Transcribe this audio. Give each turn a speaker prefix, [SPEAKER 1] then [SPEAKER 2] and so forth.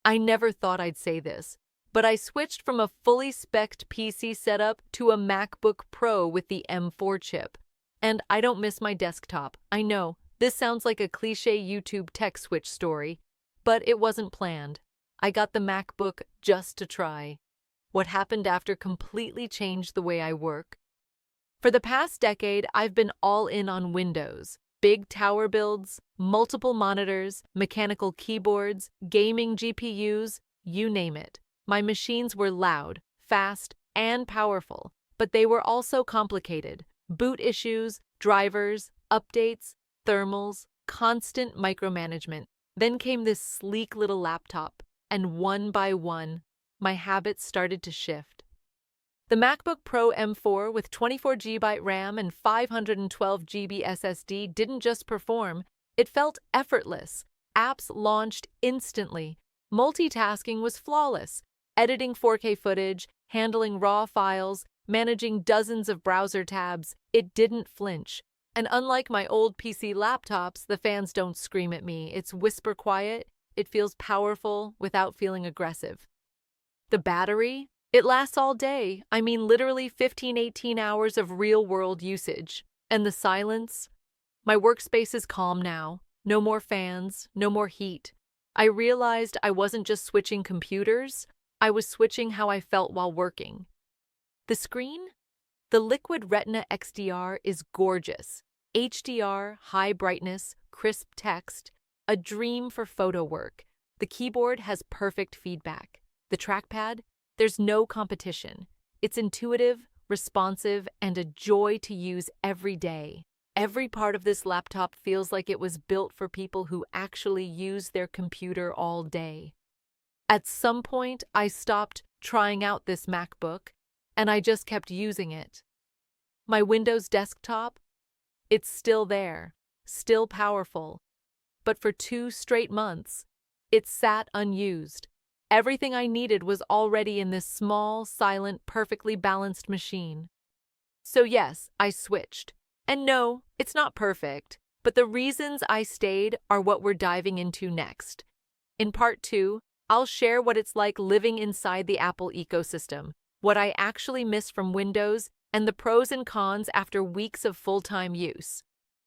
[SPEAKER 1] I never thought I'd say this, but I switched from a fully specced PC setup to a MacBook Pro with the M4 chip. And I don't miss my desktop. I know, this sounds like a cliché YouTube tech switch story, but it wasn't planned. I got the MacBook just to try. What happened after completely changed the way I work. For the past decade, I've been all in on Windows. Big tower builds, multiple monitors, mechanical keyboards, gaming GPUs, you name it. My machines were loud, fast, and powerful, but they were also complicated. Boot issues, drivers, updates, thermals, constant micromanagement. Then came this sleek little laptop, and one by one, my habits started to shift. The MacBook Pro M4 with 24GB RAM and 512GB SSD didn't just perform, it felt effortless. Apps launched instantly. Multitasking was flawless. Editing 4K footage, handling raw files, managing dozens of browser tabs, it didn't flinch. And unlike my old PC laptops, the fans don't scream at me. It's whisper quiet. It feels powerful without feeling aggressive. The battery? It lasts all day. I mean, literally 15-18 hours of real-world usage. And the silence? My workspace is calm now. No more fans, no more heat. I realized I wasn't just switching computers, I was switching how I felt while working. The screen? The Liquid Retina XDR is gorgeous. HDR, high brightness, crisp text, a dream for photo work. The keyboard has perfect feedback. The trackpad? There's no competition. It's intuitive, responsive, and a joy to use every day. Every part of this laptop feels like it was built for people who actually use their computer all day. At some point, I stopped trying out this MacBook, and I just kept using it. My Windows desktop? It's still there, still powerful. But for 2 straight months, it sat unused. Everything I needed was already in this small, silent, perfectly balanced machine. So yes, I switched. And no, it's not perfect, but the reasons I stayed are what we're diving into next. In part 2, I'll share what it's like living inside the Apple ecosystem, what I actually miss from Windows, and the pros and cons after weeks of full-time use.